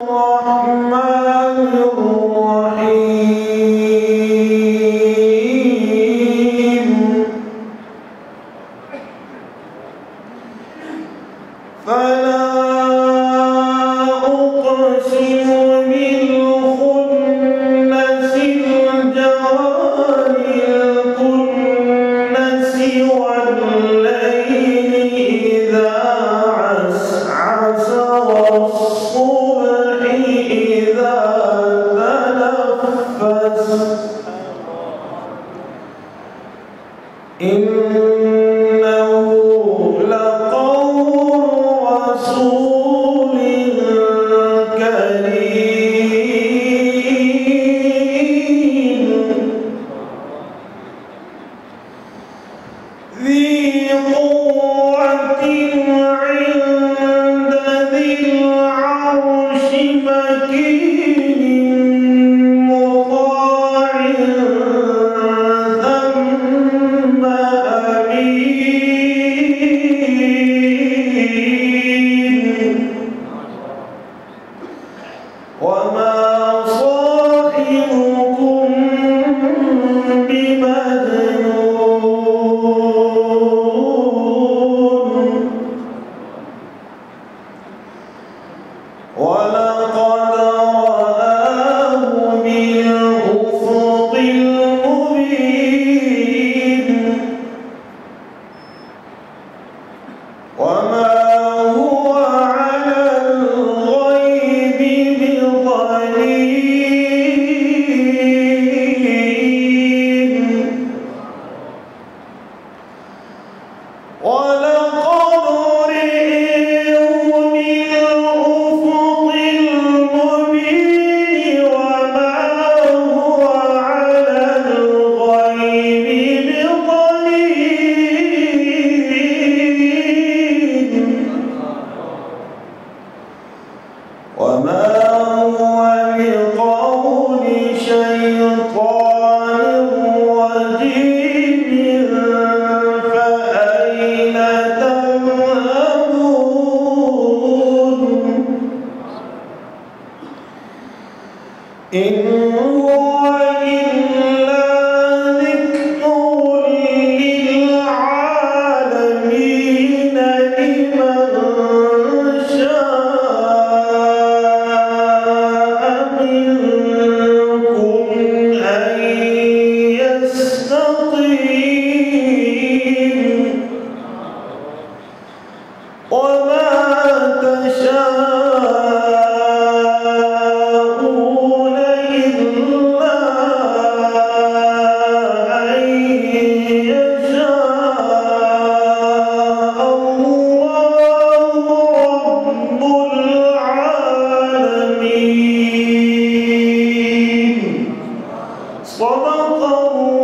الرحمن الرحيم فلا أقسم بالخنس الجوار الكنس والليل إذا عسعس والصبح إذا تنفس إنه لقول رسول كريم ذي قوة عند ذي العرش مكين مطاع ثم أمين وما صاحبكم بمجنون ولقد رآه بالأفق المبين وما هو على الغيب بضنين ولقد رآه بالأفق المبين وما هو على الغيب بضنين وما هو بقول شيطان رجيم فأين تذهبون إن هو إلا ذكر للعالمين لمن شاء منكم أن يستقيم وما تشاءون إلا أن يشاء الله رب العالمين صدق الله